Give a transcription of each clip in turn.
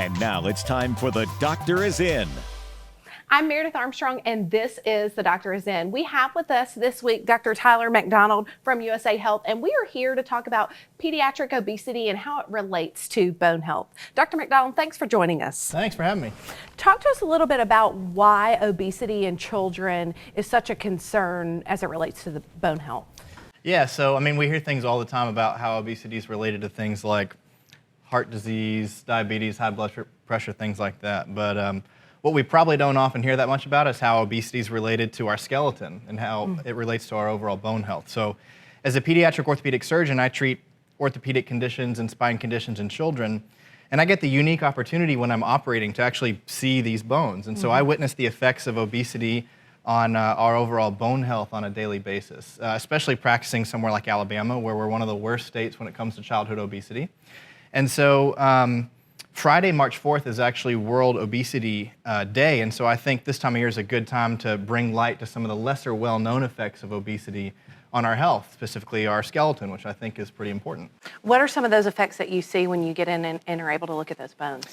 And now it's time for The Doctor Is In. I'm Meredith Armstrong, and this is The Doctor Is In. We have with us this week Dr. Tyler McDonald from USA Health, and we are here to talk about pediatric obesity and how it relates to bone health. Dr. McDonald, thanks for joining us. Thanks for having me. Talk to us a little bit about why obesity in children is such a concern as it relates to the bone health. Yeah, so we hear things all the time about how obesity is related to things like heart disease, diabetes, high blood pressure, things like that. But what we probably don't often hear that much about is how obesity is related to our skeleton and how it relates to our overall bone health. So as a pediatric orthopedic surgeon, I treat orthopedic conditions and spine conditions in children, and I get the unique opportunity when I'm operating to actually see these bones. And so I witness the effects of obesity on our overall bone health on a daily basis, especially practicing somewhere like Alabama, where we're one of the worst states when it comes to childhood obesity. And so Friday, March 4th is actually World Obesity Day, and so I think this time of year is a good time to bring light to some of the lesser well-known effects of obesity on our health, specifically our skeleton, which I think is pretty important. What are some of those effects that you see when you get in and are able to look at those bones?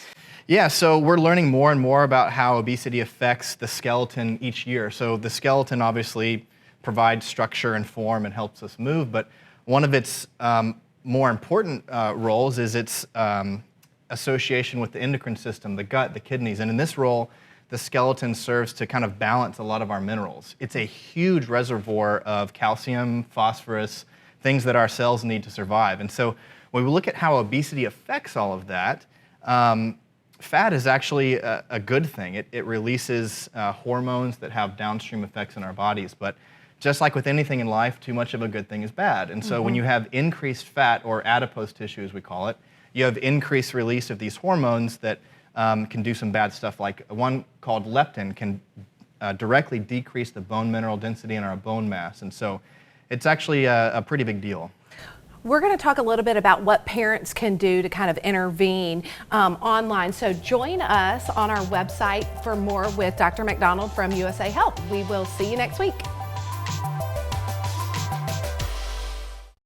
Yeah, so we're learning more and more about how obesity affects the skeleton each year. So the skeleton obviously provides structure and form and helps us move, but one of its more important roles is its association with the endocrine system, the gut, the kidneys. And in this role, the skeleton serves to kind of balance a lot of our minerals. It's a huge reservoir of calcium, phosphorus, things that our cells need to survive. And so when we look at how obesity affects all of that, fat is actually a good thing. It releases hormones that have downstream effects in our bodies. But just like with anything in life, too much of a good thing is bad. And so when you have increased fat, or adipose tissue as we call it, you have increased release of these hormones that can do some bad stuff, like one called leptin can directly decrease the bone mineral density in our bone mass. And so it's actually a pretty big deal. We're going to talk a little bit about what parents can do to kind of intervene online. So join us on our website for more with Dr. McDonald from USA Health. We will see you next week.